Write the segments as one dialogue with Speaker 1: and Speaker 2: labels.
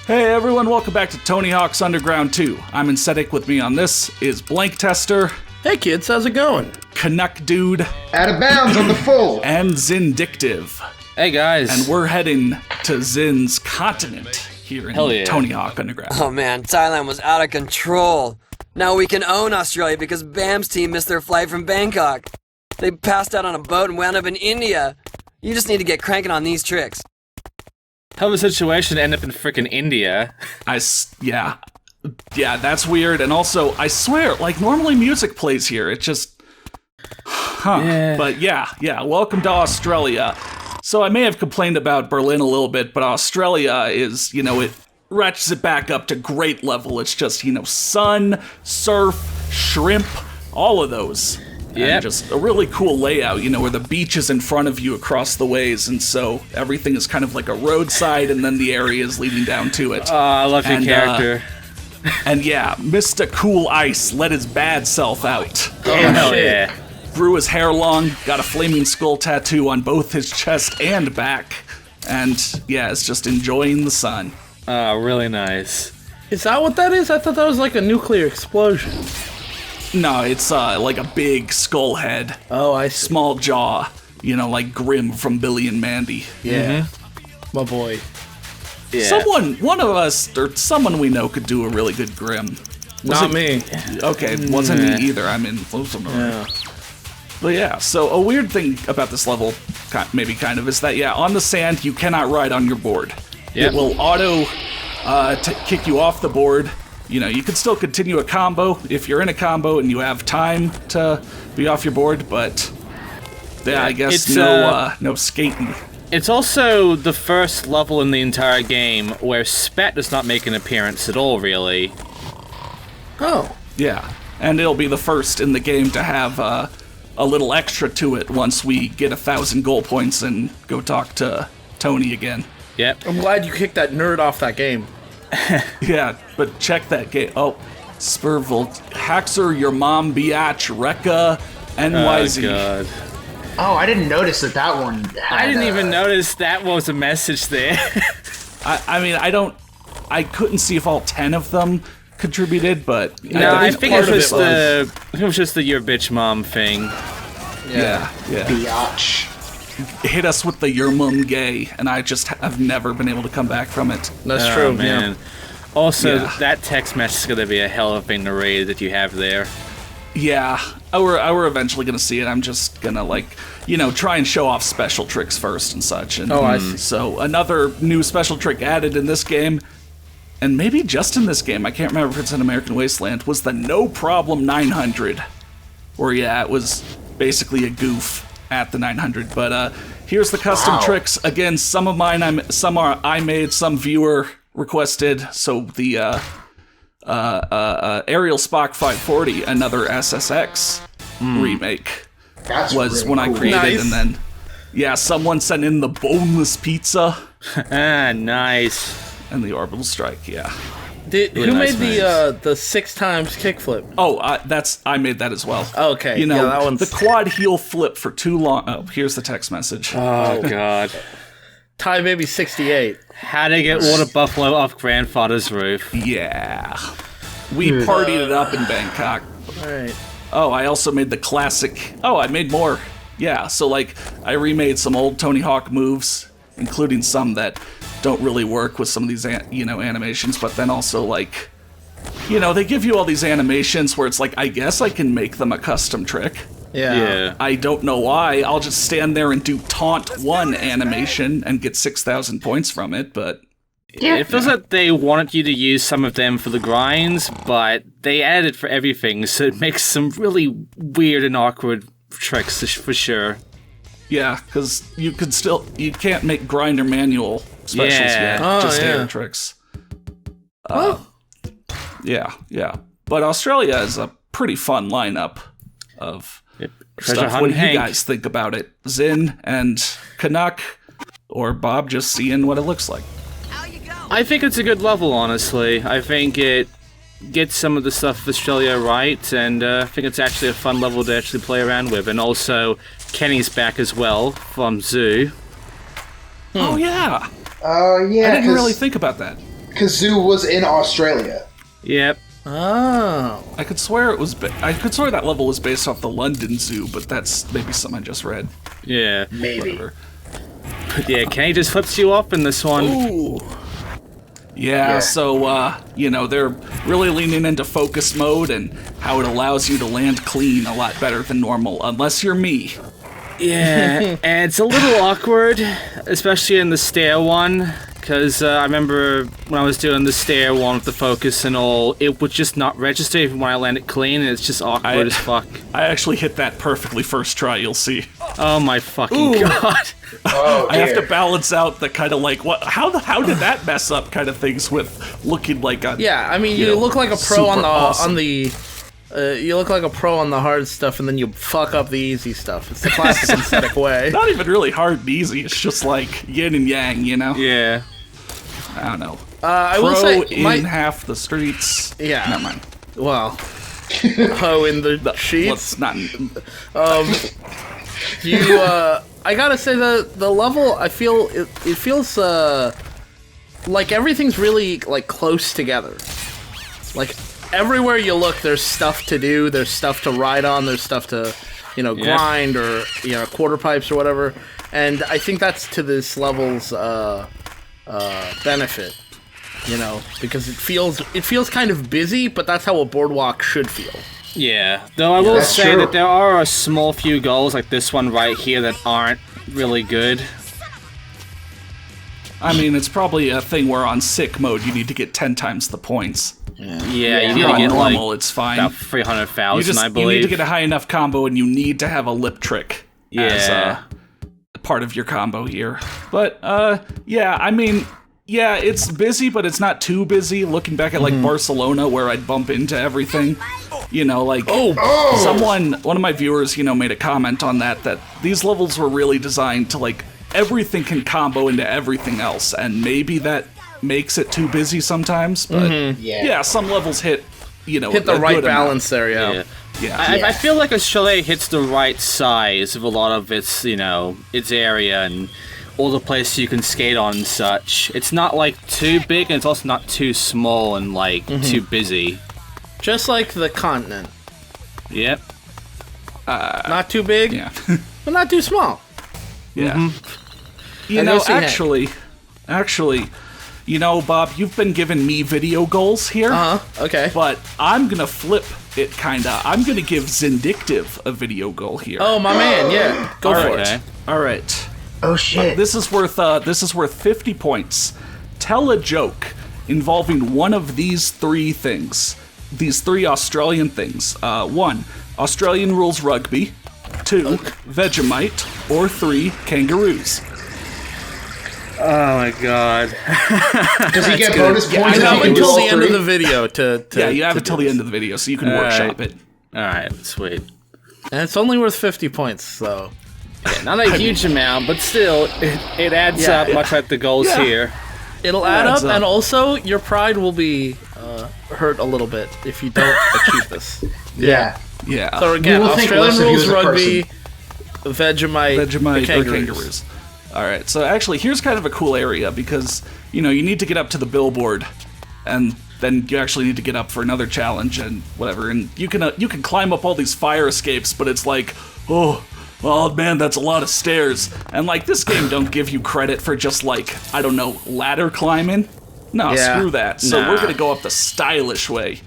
Speaker 1: Hey everyone, welcome back to Tony Hawk's Underground 2. I'm InfiniteT. With me on this is Blank Tester.
Speaker 2: Hey kids, how's it going?
Speaker 1: Canuck Dude.
Speaker 3: Out of bounds on the full.
Speaker 1: And Zindictive.
Speaker 4: Hey guys.
Speaker 1: And we're heading to Zin's continent here in Tony Hawk Underground.
Speaker 5: Oh man, Thailand was out of control. Now we can own Australia because BAM's team missed their flight from Bangkok. They passed out on a boat and wound up in India. You just need to get cranking on these tricks.
Speaker 4: Hell of a situation to end up in frickin' India.
Speaker 1: Yeah, that's weird. And also, I swear, like, normally music plays here. It just... Yeah. But yeah, welcome to Australia. So I may have complained about Berlin a little bit, but Australia is, it ratchets it back up to great level. It's just, sun, surf, shrimp, all of those. Yeah, just a really cool layout, where the beach is in front of you across the ways, and so everything is kind of like a roadside, and then the area is leading down to it.
Speaker 4: Oh, I love your character.
Speaker 1: And yeah, Mr. Cool Ice let his bad self out.
Speaker 4: Oh, hell yeah.
Speaker 1: Grew his hair long, got a flaming skull tattoo on both his chest and back, and yeah, is just enjoying the sun.
Speaker 4: Oh, really nice.
Speaker 2: Is that what that is? I thought that was like a nuclear explosion.
Speaker 1: No, it's like a big skull head.
Speaker 2: Oh, I see.
Speaker 1: Small jaw, like Grim from Billy and Mandy.
Speaker 2: Yeah, my boy.
Speaker 1: Yeah. One of us, or someone we know could do a really good Grim.
Speaker 2: Not me.
Speaker 1: Okay, wasn't me either. I'm in
Speaker 2: Yeah.
Speaker 1: But yeah, so a weird thing about this level, maybe kind of, is that, on the sand, you cannot ride on your board.
Speaker 4: Yep.
Speaker 1: It will auto kick you off the board. You can still continue a combo if you're in a combo and you have time to be off your board, but I guess no skating.
Speaker 4: It's also the first level in the entire game where Spat does not make an appearance at all, really.
Speaker 2: Oh.
Speaker 1: Yeah, and it'll be the first in the game to have a little extra to it once we get 1,000 goal points and go talk to Tony again.
Speaker 4: Yep.
Speaker 2: I'm glad you kicked that nerd off that game.
Speaker 1: Yeah, but check that game. Oh, Spurville, Haxer, your mom, Biatch, Rekka, NYZ.
Speaker 4: Oh, God.
Speaker 3: Oh, I didn't notice that one had,
Speaker 4: I didn't even notice that was a message there.
Speaker 1: I couldn't see if all 10 of them contributed, but...
Speaker 4: No, I think it was just the your bitch mom thing.
Speaker 1: Yeah.
Speaker 3: Biatch.
Speaker 1: Hit us with the your mum gay, and I just have never been able to come back from it.
Speaker 2: That's true,
Speaker 4: man. Also, that text message is going to be a hell of a thing to read that you have there.
Speaker 1: Yeah, we're eventually going to see it. I'm just going to, try and show off special tricks first and such. And,
Speaker 2: I see.
Speaker 1: So another new special trick added in this game, and maybe just in this game, I can't remember if it's in American Wasteland, was the No Problem 900. Where, it was basically a goof at the 900, but here's the custom tricks. Again, some of mine, I made, some viewer requested. So the Aerial Spock 540, another SSX remake,
Speaker 3: That's
Speaker 1: was
Speaker 3: really
Speaker 1: when I
Speaker 3: cool.
Speaker 1: created,
Speaker 2: Nice.
Speaker 1: and then someone sent in the boneless pizza
Speaker 4: Nice.
Speaker 1: and the orbital strike. Yeah.
Speaker 2: Who
Speaker 4: nice,
Speaker 2: made the 6 times kickflip?
Speaker 1: Oh, I made that as well.
Speaker 2: Okay, that one's...
Speaker 1: the quad heel flip for too long. Oh, here's the text message.
Speaker 4: Oh, God.
Speaker 2: Thai Baby 68.
Speaker 4: How to get water buffalo off grandfather's roof.
Speaker 1: Yeah. We partied it up in Bangkok.
Speaker 2: Alright.
Speaker 1: Oh, I also made the classic... Oh, I made more. Yeah, so, I remade some old Tony Hawk moves, including some that don't really work with some of these, animations, but then also, they give you all these animations where it's I guess I can make them a custom trick.
Speaker 2: Yeah.
Speaker 1: I don't know why. I'll just stand there and do Taunt 1 animation and get 6,000 points from it, but...
Speaker 4: Yeah. It feels like they wanted you to use some of them for the grinds, but they added it for everything, so it makes some really weird and awkward tricks for sure.
Speaker 1: Yeah, because you can't make grind or manual specials yet, just standard tricks. Yeah. But Australia is a pretty fun lineup of stuff. What do you guys think about it? Zin and Canuck, or Bob just seeing what it looks like?
Speaker 4: I think it's a good level, honestly. I think it gets some of the stuff of Australia right, and I think it's actually a fun level to actually play around with. And also, Kenny's back as well from Zoo.
Speaker 1: Oh, yeah.
Speaker 3: Oh, yeah.
Speaker 1: I didn't really think about that.
Speaker 3: Kazoo was in Australia.
Speaker 4: Yep.
Speaker 2: Oh.
Speaker 1: I could swear I could swear that level was based off the London Zoo, but that's maybe something I just read.
Speaker 4: Yeah.
Speaker 3: Maybe.
Speaker 1: Whatever.
Speaker 4: Yeah, Kenny just flips you off in this one.
Speaker 1: Ooh. Yeah, so, they're really leaning into focus mode and how it allows you to land clean a lot better than normal, unless you're me.
Speaker 4: Yeah, and it's a little awkward, especially in the stair one, because I remember when I was doing the stair one with the focus and all, it would just not register even when I landed clean, and it's just awkward as fuck.
Speaker 1: I actually hit that perfectly first try, you'll see.
Speaker 4: Oh my fucking god.
Speaker 3: Oh,
Speaker 1: I have to
Speaker 3: dear.
Speaker 1: balance out the kind of like, how did that mess up kind of things with looking like a...
Speaker 2: Yeah, I mean,
Speaker 1: you
Speaker 2: you
Speaker 1: know,
Speaker 2: look like a pro
Speaker 1: super
Speaker 2: on the
Speaker 1: awesome.
Speaker 2: you look like a pro on the hard stuff, and then you fuck up the easy stuff. It's the classic synthetic way.
Speaker 1: Not even really hard and easy, it's just like yin and yang, you know?
Speaker 4: Yeah.
Speaker 1: I don't know.
Speaker 2: I
Speaker 1: Pro
Speaker 2: will say,
Speaker 1: in half the streets.
Speaker 2: Yeah.
Speaker 1: Never mind.
Speaker 2: well, ho in the sheets.
Speaker 1: Let's not...
Speaker 2: I gotta say the level, I feel it feels like everything's really like close together. Like everywhere you look, there's stuff to do, there's stuff to ride on, there's stuff to grind or quarter pipes or whatever. And I think that's to this level's benefit. Because it feels kind of busy, but that's how a boardwalk should feel.
Speaker 4: Yeah, though I will
Speaker 3: that's
Speaker 4: say
Speaker 3: true.
Speaker 4: that there are a small few goals like this one right here that aren't really good.
Speaker 1: I mean, it's probably a thing where on sick mode you need to get 10 times the points.
Speaker 4: Yeah, you need
Speaker 1: If
Speaker 4: to
Speaker 1: on
Speaker 4: get
Speaker 1: normal,
Speaker 4: like
Speaker 1: it's fine.
Speaker 4: about 300,000, I
Speaker 1: You
Speaker 4: believe.
Speaker 1: need to get a high enough combo, and you need to have a lip trick as part of your combo here. But it's busy, but it's not too busy. Looking back at like Barcelona, where I'd bump into everything, one of my viewers, made a comment on that these levels were really designed to like everything can combo into everything else, and maybe that makes it too busy sometimes. But yeah, some levels hit
Speaker 2: The right balance there, yeah.
Speaker 1: Yeah.
Speaker 4: I feel like Australia hits the right size of a lot of its, its area and all the places you can skate on and such. It's not like too big, and it's also not too small and like too busy.
Speaker 2: Just like the continent.
Speaker 4: Yep.
Speaker 2: Not too big,
Speaker 1: Yeah.
Speaker 2: but not too small.
Speaker 1: Yeah. Actually, Bob, you've been giving me video goals here.
Speaker 2: Okay.
Speaker 1: But I'm gonna flip it, kinda. I'm gonna give Zindictive a video goal here.
Speaker 2: Oh, my man, yeah. Go for
Speaker 1: Alright.
Speaker 2: it.
Speaker 1: All right.
Speaker 3: Oh shit.
Speaker 1: This is worth 50 points. Tell a joke involving one of these three things. These three Australian things. 1. Australian rules rugby. 2. Vegemite. Or 3. Kangaroos.
Speaker 4: Oh my god.
Speaker 3: Does he get bonus points?
Speaker 2: You have
Speaker 3: if he
Speaker 2: until
Speaker 3: rolls
Speaker 2: the end of
Speaker 3: three?
Speaker 2: the video to
Speaker 1: Yeah, you have
Speaker 2: to
Speaker 1: until
Speaker 2: do
Speaker 1: the
Speaker 2: this.
Speaker 1: end of the video, so you can workshop it.
Speaker 4: Alright, sweet.
Speaker 2: And it's only worth 50 points, so...
Speaker 4: Not a huge amount, but still, it adds
Speaker 2: Yeah,
Speaker 4: up, much like the goals
Speaker 1: Yeah.
Speaker 4: here.
Speaker 2: It'll add
Speaker 1: adds
Speaker 2: up,
Speaker 1: up.
Speaker 2: and also, your pride will be hurt a little bit if you don't achieve this.
Speaker 3: Yeah.
Speaker 1: Yeah.
Speaker 2: So again,
Speaker 3: We will think
Speaker 2: Australian
Speaker 3: less of you
Speaker 2: rules
Speaker 3: as a
Speaker 2: rugby, Vegemite,
Speaker 1: Vegemite
Speaker 2: or
Speaker 1: or kangaroos. All right, so actually, here's kind of a cool area because you need to get up to the billboard, and then you actually need to get up for another challenge and whatever. And you can climb up all these fire escapes, but it's like, oh man, that's a lot of stairs. And like this game don't give you credit for just like ladder climbing. No,
Speaker 2: Yeah.
Speaker 1: screw that. So
Speaker 4: Nah.
Speaker 1: we're gonna go up the stylish way.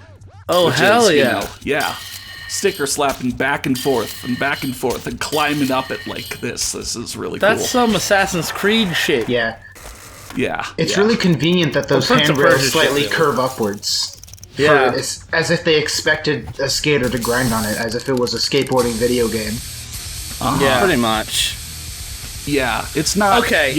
Speaker 2: Oh,
Speaker 1: which
Speaker 2: hell
Speaker 1: is,
Speaker 2: yeah.
Speaker 1: Yeah. Sticker slapping back and forth and climbing up it like this. This is really
Speaker 2: That's
Speaker 1: cool.
Speaker 2: some Assassin's Creed shit.
Speaker 3: Yeah.
Speaker 1: Yeah.
Speaker 3: It's
Speaker 1: yeah.
Speaker 3: really convenient that those
Speaker 2: Prince of
Speaker 3: handrails
Speaker 2: Persia
Speaker 3: slightly
Speaker 2: shit,
Speaker 3: curve upwards.
Speaker 2: Yeah.
Speaker 3: As if they expected a skater to grind on it, as if it was a skateboarding video game.
Speaker 2: Yeah.
Speaker 4: Pretty much.
Speaker 1: Yeah, it's not.
Speaker 2: Okay.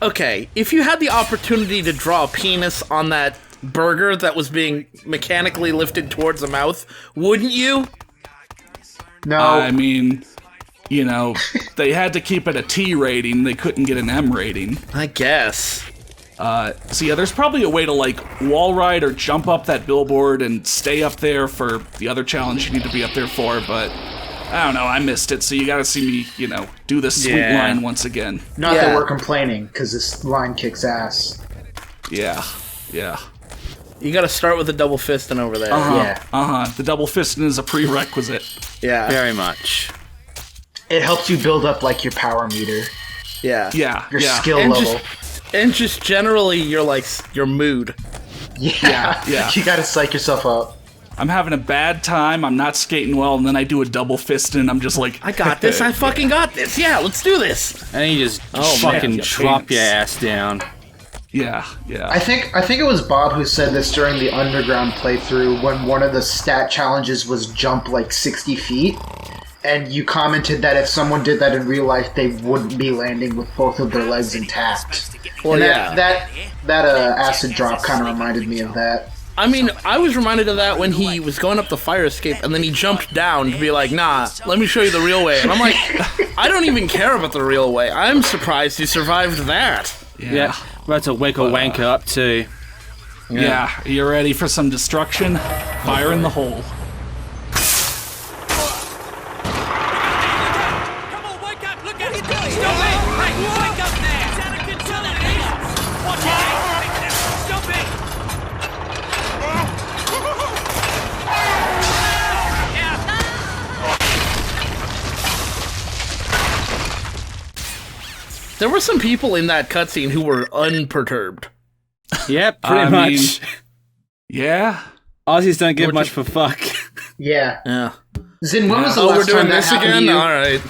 Speaker 2: Okay, if you had the opportunity to draw a penis on that burger that was being mechanically lifted towards the mouth, wouldn't you?
Speaker 3: No.
Speaker 1: I mean, they had to keep it a T rating. They couldn't get an M rating.
Speaker 2: I guess.
Speaker 1: So yeah, there's probably a way to like wall ride or jump up that billboard and stay up there for the other challenge you need to be up there for. But I don't know, I missed it, so you gotta see me, do this sweet line once again.
Speaker 3: Not that we're complaining, because this line kicks ass.
Speaker 1: Yeah.
Speaker 2: You gotta start with a double fisting over there.
Speaker 1: The double fisting is a prerequisite.
Speaker 2: Yeah.
Speaker 4: Very much.
Speaker 3: It helps you build up, like, your power meter.
Speaker 2: Yeah.
Speaker 3: Your skill level.
Speaker 2: And just generally, your mood.
Speaker 3: Yeah. You gotta psych yourself up.
Speaker 1: I'm having a bad time, I'm not skating well, and then I do a double fist and I'm just like,
Speaker 2: I got this, I fucking got this, yeah, let's do this!
Speaker 4: And then you just fucking drop your ass down.
Speaker 1: Yeah.
Speaker 3: I think it was Bob who said this during the Underground playthrough when one of the stat challenges was jump like 60 feet, and you commented that if someone did that in real life, they wouldn't be landing with both of their legs intact.
Speaker 2: Well,
Speaker 3: and that acid drop kind of reminded me of that.
Speaker 2: I mean, I was reminded of that when he was going up the fire escape, and then he jumped down to be like, nah, let me show you the real way. And I'm like, I don't even care about the real way. I'm surprised you survived that.
Speaker 4: Yeah. About to wake a wanker up, too.
Speaker 1: Yeah. You ready for some destruction? Fire in the hole.
Speaker 6: Come on, wake up! Look at it! Stop it! Hey, wake up there! It's out of control! Watch it! Stop it!
Speaker 2: There were some people in that cutscene who were unperturbed.
Speaker 4: Yep, pretty much.
Speaker 1: Yeah.
Speaker 4: Aussies don't give much for fuck.
Speaker 3: Yeah. Zin, when was the last
Speaker 2: we're doing
Speaker 3: time that
Speaker 2: this
Speaker 3: happened
Speaker 2: again?
Speaker 3: to you?
Speaker 2: Alright.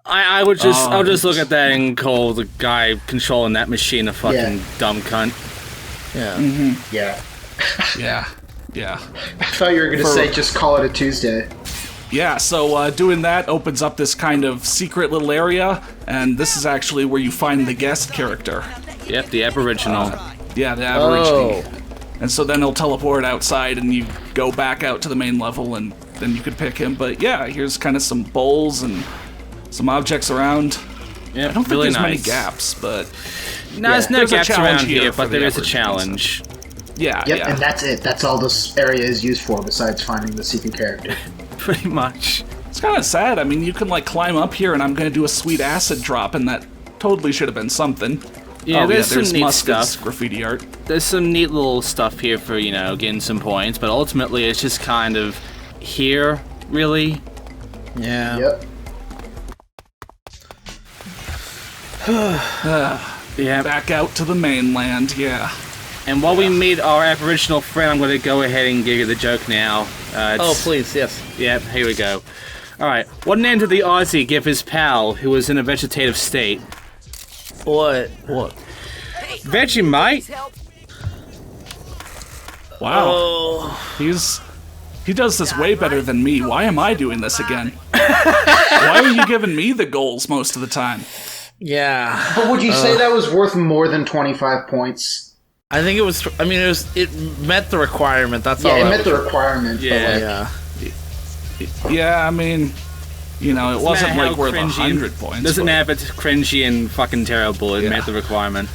Speaker 4: I'll just look at that and call the guy controlling that machine a fucking dumb cunt.
Speaker 2: Yeah.
Speaker 3: Mm-hmm.
Speaker 1: Yeah.
Speaker 3: I thought you were going to say just call it a Tuesday.
Speaker 1: Yeah, so doing that opens up this kind of secret little area, and this is actually where you find the guest character.
Speaker 4: Yep, the Aboriginal.
Speaker 1: Yeah, the Aborigine. And so then he'll teleport outside, and you go back out to the main level, and then you could pick him. But yeah, here's kind of some bowls and some objects around.
Speaker 4: Yeah,
Speaker 1: I don't think
Speaker 4: really
Speaker 1: there's many
Speaker 4: nice.
Speaker 1: gaps, but
Speaker 4: No, there's no
Speaker 1: There's a
Speaker 4: gaps
Speaker 1: challenge
Speaker 4: around
Speaker 1: here
Speaker 4: here,
Speaker 1: for
Speaker 4: but
Speaker 1: the
Speaker 4: there is a
Speaker 1: Aboriginals.
Speaker 4: challenge.
Speaker 1: yeah,
Speaker 3: Yep,
Speaker 1: yeah.
Speaker 3: and that's it. That's all this area is used for besides finding the secret character.
Speaker 4: Pretty much.
Speaker 1: It's kind of sad. I mean, you can like climb up here, and I'm gonna do a sweet acid drop, and that totally should have been something.
Speaker 4: Yeah, there's some
Speaker 1: there's
Speaker 4: neat
Speaker 1: Muska's
Speaker 4: stuff.
Speaker 1: graffiti art.
Speaker 4: There's some neat little stuff here for, getting some points, but ultimately it's just kind of here, really.
Speaker 2: Yeah.
Speaker 3: Yep.
Speaker 4: Yeah.
Speaker 1: Back out to the mainland, yeah.
Speaker 4: And while we meet our Aboriginal friend, I'm going to go ahead and give you the joke now.
Speaker 2: Oh, please, yes.
Speaker 4: Yep, here we go. Alright, what name did the Aussie give his pal who was in a vegetative state?
Speaker 2: What?
Speaker 4: Veggie, mate.
Speaker 1: Wow.
Speaker 2: Oh.
Speaker 1: He does this way better than me. Why am I doing this again? Why are you giving me the goals most of the time?
Speaker 2: Yeah.
Speaker 3: But would you say that was worth more than 25 points?
Speaker 2: I think it was, it met the requirement, that's all.
Speaker 3: Yeah, it
Speaker 2: that
Speaker 3: met
Speaker 2: was
Speaker 3: the requirement.
Speaker 4: Yeah.
Speaker 1: Yeah, I mean, it wasn't
Speaker 4: matter
Speaker 1: like
Speaker 4: how
Speaker 1: worth
Speaker 4: cringy-
Speaker 1: 100 points.
Speaker 4: Doesn't
Speaker 1: but-
Speaker 4: matter if it's cringy and fucking terrible, it
Speaker 1: Yeah.
Speaker 4: met the requirement.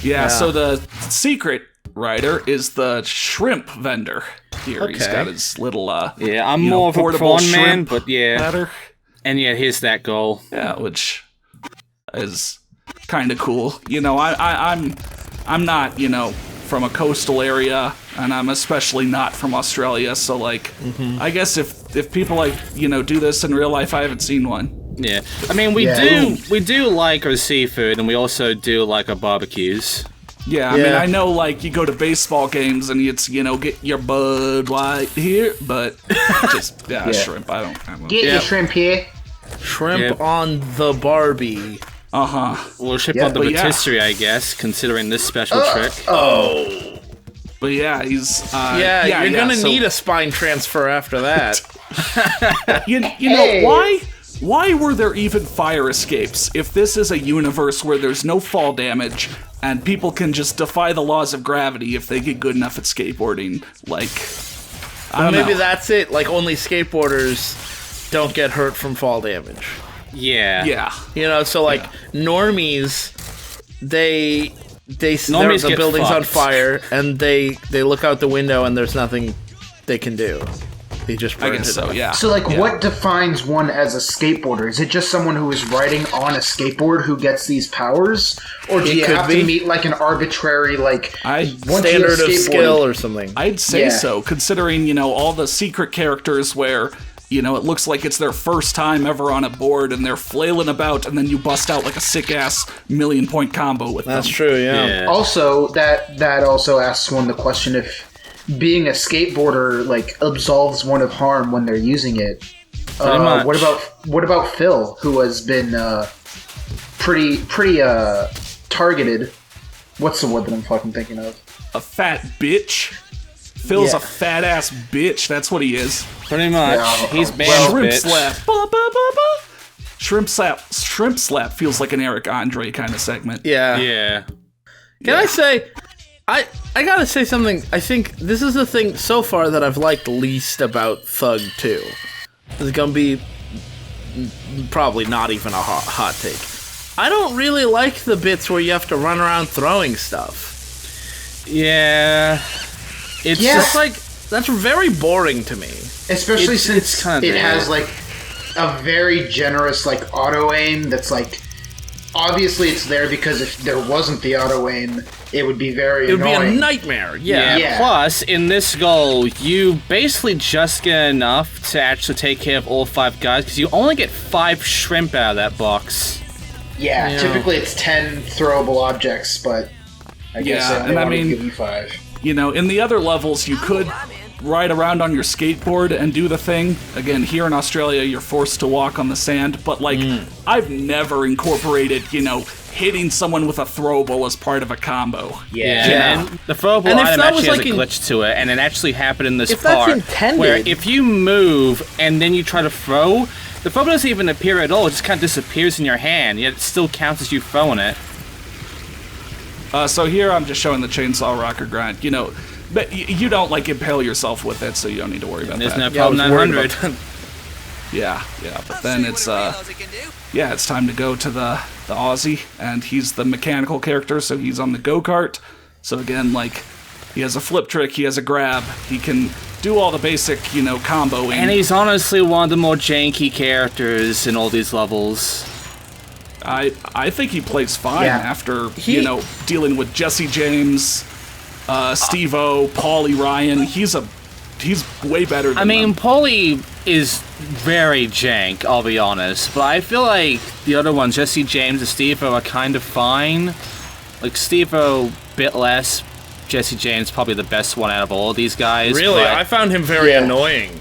Speaker 1: Yeah, so the secret writer is the shrimp vendor here. He's
Speaker 2: Okay.
Speaker 1: got his little,
Speaker 4: Yeah, I'm more of a
Speaker 1: portable
Speaker 4: prawn man,
Speaker 1: shrimp
Speaker 4: but yeah.
Speaker 1: ladder.
Speaker 4: And yeah, here's that goal.
Speaker 1: Yeah, which is kind of cool. I'm not, from a coastal area, and I'm especially not from Australia. So, like, I guess if people do this in real life, I haven't seen one.
Speaker 4: Yeah, I mean we do like our seafood, and we also do like our barbecues.
Speaker 1: Yeah, I mean, I know, like, you go to baseball games and it's, get your Bud Light here, but just, shrimp. I don't.
Speaker 3: Get your shrimp here.
Speaker 2: Shrimp
Speaker 4: Yep.
Speaker 2: on the Barbie.
Speaker 4: We'll ship
Speaker 3: Yeah,
Speaker 4: on the
Speaker 1: but yeah.
Speaker 4: rotisserie, I guess, considering this special trick.
Speaker 1: But yeah, he's.
Speaker 2: You're gonna
Speaker 1: so-
Speaker 2: need a spine transfer after that.
Speaker 1: You know, why were there even fire escapes if this is a universe where there's no fall damage and people can just defy the laws of gravity if they get good enough at skateboarding? Like, I don't
Speaker 2: Maybe
Speaker 1: know.
Speaker 2: that's it. Like, only skateboarders don't get hurt from fall damage.
Speaker 4: Yeah.
Speaker 1: Yeah.
Speaker 2: So like normies, the
Speaker 4: get
Speaker 2: building's on
Speaker 4: fucked.
Speaker 2: fire and they look out the window and there's nothing they can do. He just
Speaker 1: I
Speaker 2: burned
Speaker 1: guess
Speaker 2: it
Speaker 1: so,
Speaker 2: up.
Speaker 1: yeah.
Speaker 3: So, like,
Speaker 1: Yeah.
Speaker 3: what defines one as a skateboarder? Is it just someone who is riding on a skateboard who gets these powers? Or do
Speaker 2: It
Speaker 3: you
Speaker 2: could
Speaker 3: have
Speaker 2: be.
Speaker 3: to meet, like, an arbitrary, like, once you have
Speaker 2: Standard of
Speaker 3: skateboarding-
Speaker 2: skill or something.
Speaker 1: I'd say
Speaker 3: Yeah.
Speaker 1: so, considering, all the secret characters where, it looks like it's their first time ever on a board and they're flailing about and then you bust out like a sick-ass million-point combo with
Speaker 2: That's
Speaker 1: them.
Speaker 2: true, yeah.
Speaker 3: Also, that also asks one the question if being a skateboarder, like, absolves one of harm when they're using it.
Speaker 2: much.
Speaker 3: What about Phil, who has been pretty targeted? What's the word that I'm fucking thinking of?
Speaker 1: A fat bitch. Phil's
Speaker 3: Yeah.
Speaker 1: a fat-ass bitch, that's what he is.
Speaker 4: Pretty much.
Speaker 3: Yeah,
Speaker 4: He's
Speaker 3: well,
Speaker 4: banned,
Speaker 1: Shrimp
Speaker 4: bitch.
Speaker 1: slap. Ba, ba, ba, ba. Shrimp slap feels like an Eric Andre kind of segment.
Speaker 2: Yeah.
Speaker 4: Yeah.
Speaker 2: Can I say, I gotta say something. I think this is the thing so far that I've liked least about Thug 2. This is gonna be probably not even a hot take. I don't really like the bits where you have to run around throwing stuff.
Speaker 4: Yeah. It's
Speaker 3: Yeah.
Speaker 4: just
Speaker 2: Like, that's very boring to me.
Speaker 3: Especially
Speaker 4: It's
Speaker 3: since
Speaker 4: kinda
Speaker 3: it
Speaker 4: there.
Speaker 3: has, like, a very generous, like, auto-aim that's, like, obviously it's there because if there wasn't the auto-aim, it would be very
Speaker 2: It would
Speaker 3: annoying.
Speaker 2: be a nightmare. Yeah.
Speaker 3: Yeah.
Speaker 4: Plus, in this goal, you basically just get enough to actually take care of all 5 guys, because you only get 5 shrimp out of that box.
Speaker 3: Yeah, typically it's 10 throwable objects, but I guess
Speaker 1: Yeah,
Speaker 3: I
Speaker 1: and I
Speaker 3: want to
Speaker 1: mean-
Speaker 3: give you 5.
Speaker 1: In the other levels, you could ride around on your skateboard and do the thing. Again, here in Australia, you're forced to walk on the sand, but, like, I've never incorporated, hitting someone with a throwable as part of a combo.
Speaker 3: Yeah.
Speaker 4: And the throwable
Speaker 2: And if
Speaker 4: item
Speaker 2: that
Speaker 4: actually
Speaker 2: was
Speaker 4: has
Speaker 2: like
Speaker 4: a
Speaker 2: in-
Speaker 4: glitch to it, and it actually happened in this
Speaker 2: If that's
Speaker 4: part.
Speaker 2: intended-
Speaker 4: Where if you move and then you try to throw, the throw doesn't even appear at all, it just kind of disappears in your hand, yet it still counts as you throwing it.
Speaker 1: So here I'm just showing the chainsaw rocker grind. But you don't, like, impale yourself with it, so you don't need to worry about
Speaker 4: There's
Speaker 1: that.
Speaker 4: no
Speaker 2: Yeah, I
Speaker 4: problem
Speaker 2: was worried
Speaker 4: 900.
Speaker 2: about
Speaker 1: Yeah, but then it's it's time to go to the Aussie, and he's the mechanical character, so he's on the go-kart. So again, like, he has a flip trick, he has a grab, he can do all the basic, comboing.
Speaker 4: And he's honestly one of the more janky characters in all these levels.
Speaker 1: I think he plays fine
Speaker 3: Yeah.
Speaker 1: after, dealing with Jesse James, Steve-O, Paulie Ryan. He's way better than
Speaker 4: I mean,
Speaker 1: them.
Speaker 4: Polly is very jank, I'll be honest, but I feel like the other ones, Jesse James and Steve-O, are kind of fine. Like, Steve-O, bit less. Jesse James, probably the best one out of all of these guys.
Speaker 2: Really,
Speaker 4: but
Speaker 2: I found him very
Speaker 3: Yeah.
Speaker 2: annoying.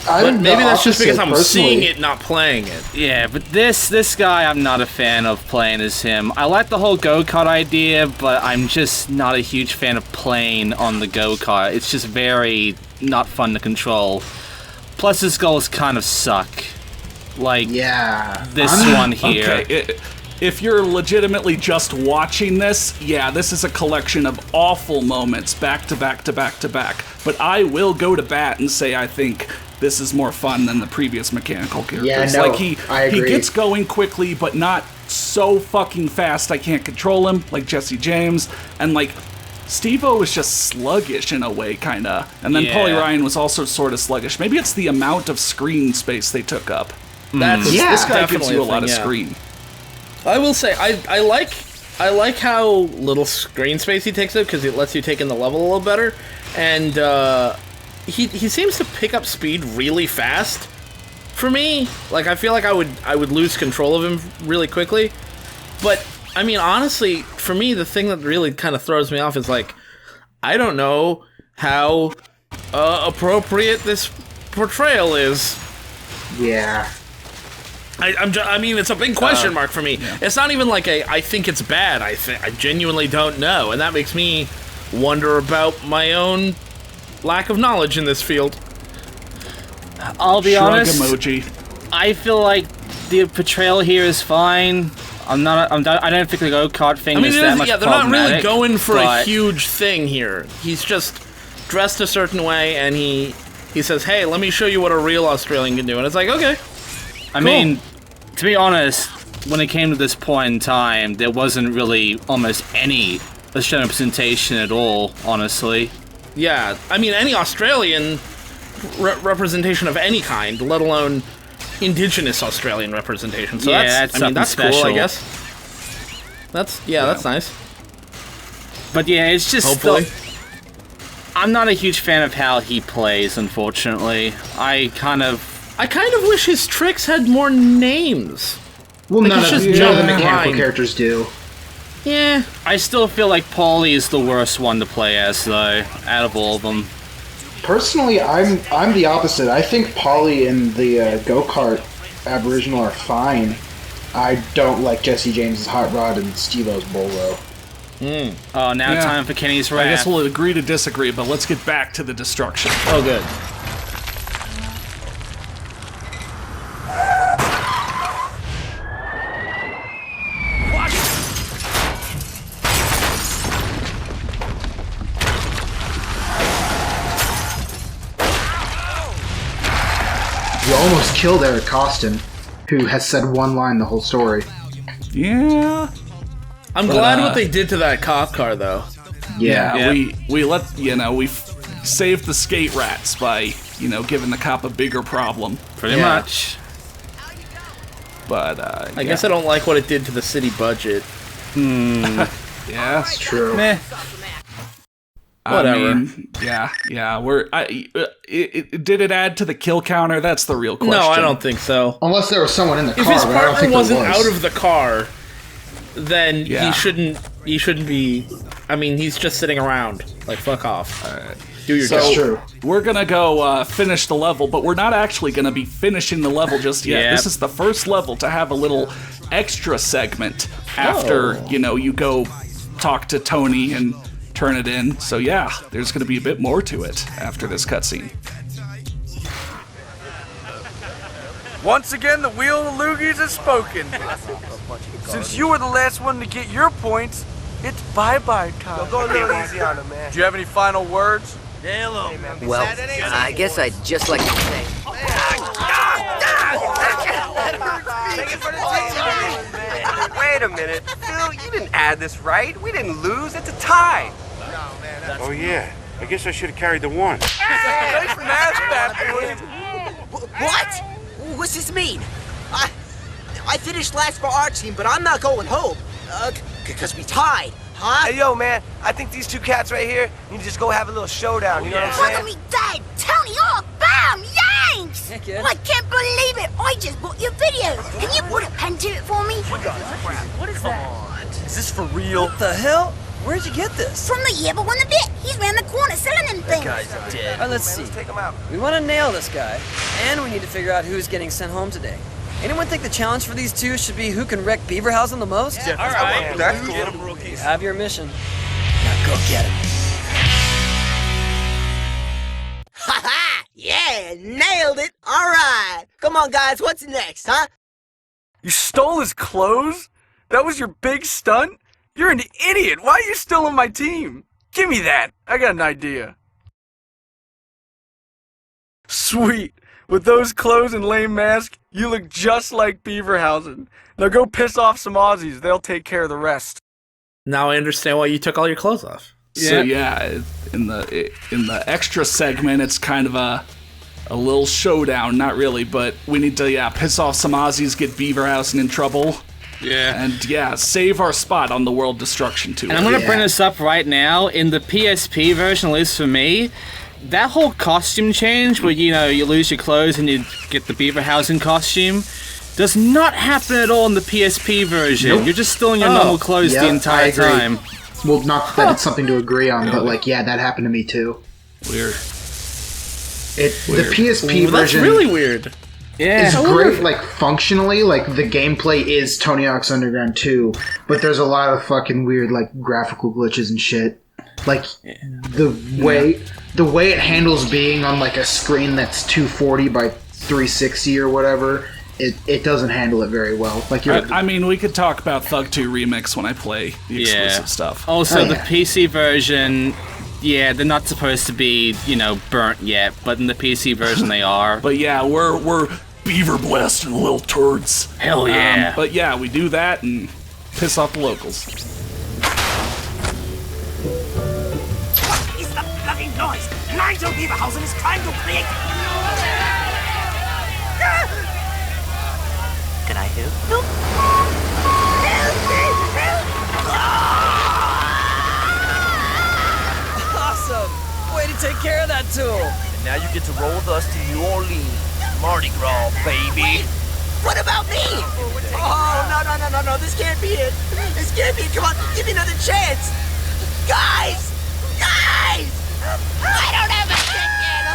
Speaker 3: I'm
Speaker 2: But
Speaker 3: the
Speaker 2: maybe that's just because
Speaker 3: opposite,
Speaker 2: I'm
Speaker 3: personally.
Speaker 2: seeing it, not playing it.
Speaker 4: yeah, but this guy, I'm not a fan of playing as him. I like the whole go-kart idea, but I'm just not a huge fan of playing on the go-kart. It's just very not fun to control. Plus, his goals kind of suck. Like,
Speaker 3: Yeah.
Speaker 4: this one here.
Speaker 1: Okay, if you're legitimately just watching this, yeah, this is a collection of awful moments back to back to back to back. But I will go to bat and say I think this is more fun than the previous mechanical characters.
Speaker 3: Yeah, no,
Speaker 1: like he
Speaker 3: I agree.
Speaker 1: gets going quickly, but not so fucking fast I can't control him, like Jesse James, and like Steve-O is just sluggish in a way, kinda. And then
Speaker 4: Yeah.
Speaker 1: Paulie Ryan was also sort of sluggish. Maybe it's the amount of screen space they took up.
Speaker 2: That's
Speaker 3: Yeah.
Speaker 1: This guy gives
Speaker 2: definitely
Speaker 1: you a lot
Speaker 2: thing,
Speaker 1: of
Speaker 2: yeah.
Speaker 1: screen.
Speaker 2: I will say I like how little screen space he takes up because it lets you take in the level a little better, and he seems to pick up speed really fast. For me, like I feel like I would lose control of him really quickly, but I mean honestly, for me the thing that really kind of throws me off is like I don't know how appropriate this portrayal is.
Speaker 3: Yeah.
Speaker 2: I mean, it's a big question mark for me.
Speaker 1: yeah.
Speaker 2: It's not even like I think it's bad. I genuinely don't know, and that makes me wonder about my own lack of knowledge in this field.
Speaker 4: I'll be
Speaker 1: Shrug
Speaker 4: honest.
Speaker 1: emoji.
Speaker 4: I feel like the portrayal here is fine. I don't think the go-kart thing
Speaker 2: I mean,
Speaker 4: is
Speaker 2: it
Speaker 4: that
Speaker 2: is,
Speaker 4: much
Speaker 2: yeah, they're not really
Speaker 4: problematic,
Speaker 2: going for a
Speaker 4: but-
Speaker 2: huge thing here. He's just dressed a certain way, and he says, "Hey, let me show you what a real Australian can do," and it's like, okay.
Speaker 4: I mean, to be honest, when it came to this point in time, there wasn't really almost any Australian representation at all, honestly.
Speaker 2: Yeah, I mean, any Australian representation of any kind, let alone indigenous Australian representation. So
Speaker 4: Yeah,
Speaker 2: that's cool, I
Speaker 4: special.
Speaker 2: guess. That's nice.
Speaker 4: But yeah, it's just
Speaker 2: Hopefully.
Speaker 4: I'm not a huge fan of how he plays, unfortunately. I kind of
Speaker 2: wish his tricks had more names.
Speaker 3: Well,
Speaker 2: Like,
Speaker 3: none
Speaker 2: it's
Speaker 3: of
Speaker 2: just
Speaker 3: the
Speaker 2: jump and
Speaker 3: mechanical
Speaker 2: grind.
Speaker 3: characters do.
Speaker 2: Yeah.
Speaker 4: I still feel like Paulie is the worst one to play as, though, out of all of them.
Speaker 3: Personally, I'm the opposite. I think Polly and the go-kart Aboriginal are fine. I don't like Jesse James's Hot Rod and Stevo's Bolo.
Speaker 4: Oh, now
Speaker 1: Yeah.
Speaker 4: time for Kenny's wrath.
Speaker 1: I guess we'll agree to disagree, but let's get back to the destruction.
Speaker 2: Oh, good.
Speaker 3: You almost killed Eric Costin, who has said one line the whole story.
Speaker 1: Yeah.
Speaker 2: I'm glad what they did to that cop car, though.
Speaker 3: Yeah.
Speaker 1: We let, we saved the skate rats by, giving the cop a bigger problem.
Speaker 4: Pretty
Speaker 2: Yeah.
Speaker 4: much.
Speaker 1: But,
Speaker 2: I guess I don't like what it did to the city budget.
Speaker 1: yeah.
Speaker 3: That's true.
Speaker 4: Meh.
Speaker 2: Whatever.
Speaker 1: I mean, yeah. Did it add to the kill counter? That's the real question.
Speaker 2: No, I don't think so.
Speaker 3: Unless there was someone in the
Speaker 2: If
Speaker 3: car,
Speaker 2: his
Speaker 3: but I don't
Speaker 2: partner
Speaker 3: think
Speaker 2: wasn't
Speaker 3: there was.
Speaker 2: out of the car, then
Speaker 1: Yeah.
Speaker 2: he shouldn't be. I mean, he's just sitting around. Like, fuck off. Do your
Speaker 3: That's
Speaker 2: job.
Speaker 3: true.
Speaker 1: We're gonna go finish the level, but we're not actually gonna be finishing the level just yet.
Speaker 4: Yep.
Speaker 1: This is the first level to have a little extra segment after, you go talk to Tony and turn it in. So yeah, there's gonna be a bit more to it after this cutscene.
Speaker 7: Once again, the wheel of the loogies has spoken. Since you were the last one to get your points, it's bye-bye time.
Speaker 8: Go a little easy on him, man.
Speaker 7: Do you have any final words?
Speaker 8: Well, I guess I'd just like to say. Wait a minute. Phil, you didn't add this right. We didn't lose. It's a tie.
Speaker 9: Oh, yeah. I guess I should have carried the one.
Speaker 7: Thanks for that,
Speaker 10: What? What's this mean? I finished last for our team, but I'm not going home. Because we tied, huh?
Speaker 8: Hey, yo, man. I think these two cats right here need to just go have a little showdown. You know what I'm
Speaker 11: Look
Speaker 8: saying?
Speaker 11: at me dead! Tony, oh, bam! Yanks!
Speaker 5: Heck yeah.
Speaker 11: I can't believe it! I just bought your video! Can you put a pen to it for me?
Speaker 5: What is that?
Speaker 8: Is this for real?
Speaker 5: What the hell? Where'd you get this?
Speaker 11: From the year but one a bit! He's round the corner selling them things!
Speaker 8: Guy's dead.
Speaker 5: All right, let's see.
Speaker 8: Let's take him out.
Speaker 5: We want to nail this guy, and we need to figure out who's getting sent home today. Anyone think the challenge for these two should be who can wreck Beaverhausen the most?
Speaker 8: All right. That's cool.
Speaker 5: You have your mission. Now go get him.
Speaker 10: Ha ha! Yeah, nailed it. All right. Come on, guys. What's next, huh?
Speaker 7: You stole his clothes? That was your big stunt? You're an idiot. Why are you still on my team? Give me that. I got an idea. Sweet. With those clothes and lame mask, you look just like Beaverhausen. Now go piss off some Aussies. They'll take care of the rest.
Speaker 2: Now I understand why you took all your clothes off.
Speaker 1: So yeah, in the extra segment, it's kind of a little showdown. Not really, but we need to piss off some Aussies, get Beaverhausen in trouble.
Speaker 4: Yeah.
Speaker 1: And save our spot on the World Destruction Tour.
Speaker 4: And I'm gonna bring this up right now. In the PSP version, at least for me, that whole costume change where, you lose your clothes and you get the Beaverhausen costume does not happen at all in the PSP version.
Speaker 3: Nope.
Speaker 4: You're just still in your normal clothes the
Speaker 3: I
Speaker 4: entire
Speaker 3: agree.
Speaker 4: time.
Speaker 3: Well, not that it's something to agree on, but that happened to me too.
Speaker 1: Weird.
Speaker 3: The PSP
Speaker 2: Ooh, that's
Speaker 3: version
Speaker 2: really weird.
Speaker 4: Yeah.
Speaker 3: is great, functionally, the gameplay is Tony Hawk's Underground 2, but there's a lot of fucking weird, graphical glitches and shit. The way it handles being on, a screen that's 240 by 360 or whatever, it doesn't handle it very well.
Speaker 1: I mean, we could talk about Thug 2 Remix when I play the exclusive stuff.
Speaker 4: Also,
Speaker 3: Oh,
Speaker 4: the
Speaker 3: yeah.
Speaker 4: PC version, they're not supposed to be, burnt yet, but in the PC version they are.
Speaker 1: But yeah, we're beaver blasting little turds.
Speaker 4: Hell yeah.
Speaker 1: But yeah, we do that and piss off the locals.
Speaker 6: What is the bloody noise? Nigel Beaverhausen is trying to create... Can I help? Help me!
Speaker 5: Awesome! Way to take care of that tool.
Speaker 6: And now you get to roll with us to New Orleans. Mardi Gras, baby.
Speaker 10: What about me? Oh, no. This can't be it. This can't be it. Come on, give me another chance. Guys! I don't have a ticket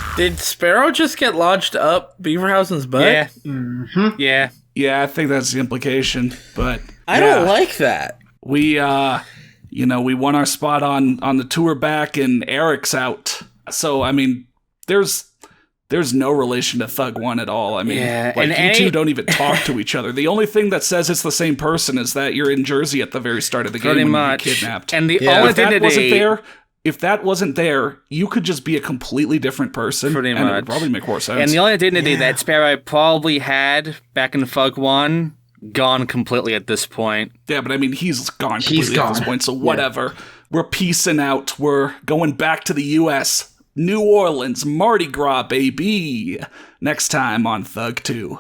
Speaker 10: home.
Speaker 2: Did Sparrow just get lodged up Beaverhausen's butt?
Speaker 4: Yeah.
Speaker 3: Mm-hmm.
Speaker 4: Yeah.
Speaker 1: Yeah, I think that's the implication. But
Speaker 2: I don't like that.
Speaker 1: We, we won our spot on the tour back, and Eric's out. So, I mean, there's no relation to Thug 1 at all. I mean, you two don't even talk to each other. The only thing that says it's the same person is that you're in Jersey at the very start of the game when you get kidnapped.
Speaker 4: And the only identity...
Speaker 1: If that wasn't there, you could just be a completely different person.
Speaker 4: Pretty much.
Speaker 1: And it would probably make more sense.
Speaker 4: And the only identity that Sparrow probably had back in Thug 1, gone completely at this point.
Speaker 1: Yeah, but I mean, he's gone completely at this point, so whatever. Yeah. We're peacing out. We're going back to the U.S. New Orleans, Mardi Gras, baby. Next time on Thug 2.